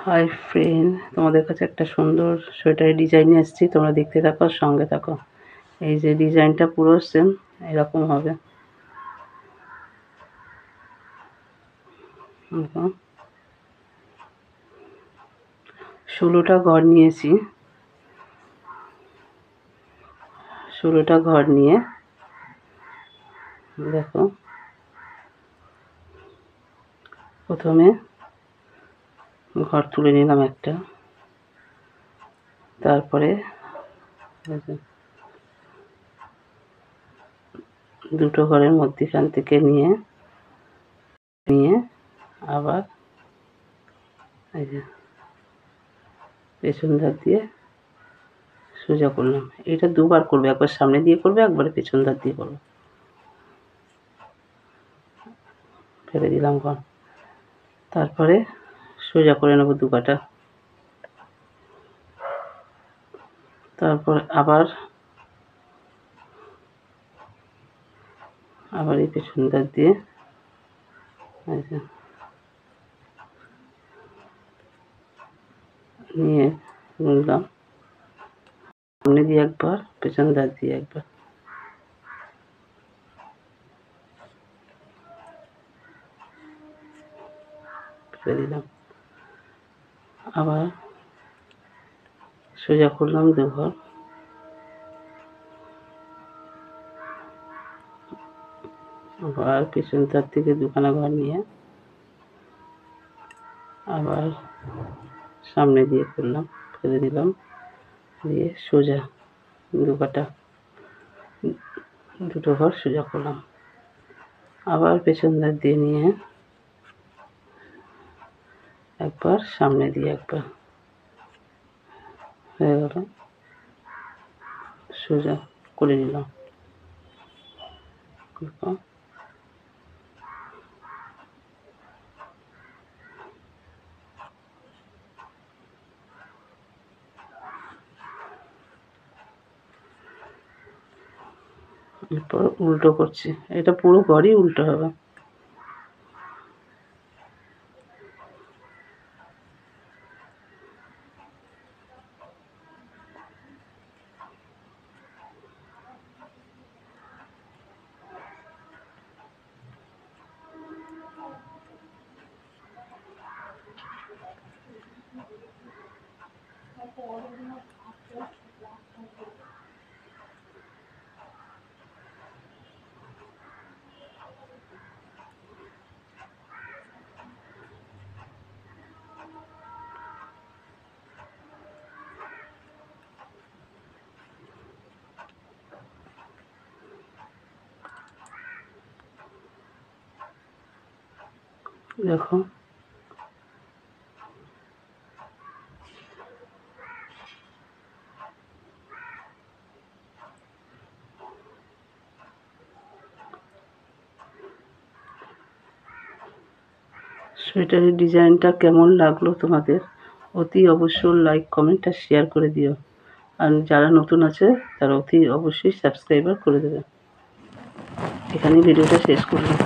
Hi friend, তোমাদের কাছে একটা সুন্দর সোয়েটারের ডিজাইন নিয়ে এসেছি। তোমরা দেখতে থাকো, সঙ্গে থাকো। এই যে ডিজাইনটা পুরো সেম এরকম হবে। দেখো, 16টা ঘর নিয়েছি। 16টা ঘর নিয়ে দেখো, প্রথমে ঘর তুলে নিলাম একটা, তারপরে দুটো ঘরের মধ্যিখান থেকে নিয়ে আবার এই যে পেছন ধার দিয়ে সোজা করলাম। এটা দুবার করবে, একবার সামনে দিয়ে করবে, একবার পেছন ধার দিয়ে করবে। ফেলে দিলাম ঘর, তারপরে সোজা করে নেবো দু কাটা। তারপর আবার এই পেছন ধার দিয়ে নিয়ে গুনলাম, সামনে দিয়ে একবার, পেছন ধার দিয়ে একবার। ফেলে দিলাম, আবার সোজা করলাম দু ঘর, আবার পেছন ধার থেকে দুখানা ঘর নিয়ে আবার সামনে দিয়ে করলাম, ফেলে দিলাম, দিয়ে সোজা দু কাটা, দুটো ঘর সোজা করলাম। আবার পেছন ধার দিয়ে নিয়ে একবার, সামনে দিয়ে একবার, হয়ে গেল। সোজা করে নিলাম। এরপর উল্টো করছি, এটা পুরো ঘরই উল্টো হবে। দেখো, সোয়েটারের ডিজাইনটা কেমন লাগলো তোমাদের? অতি অবশ্যই লাইক, কমেন্ট আর শেয়ার করে দিও। আর যারা নতুন আছে তারা অতি অবশ্যই সাবস্ক্রাইবার করে দেবে। এখানেই ভিডিওটা শেষ করলাম।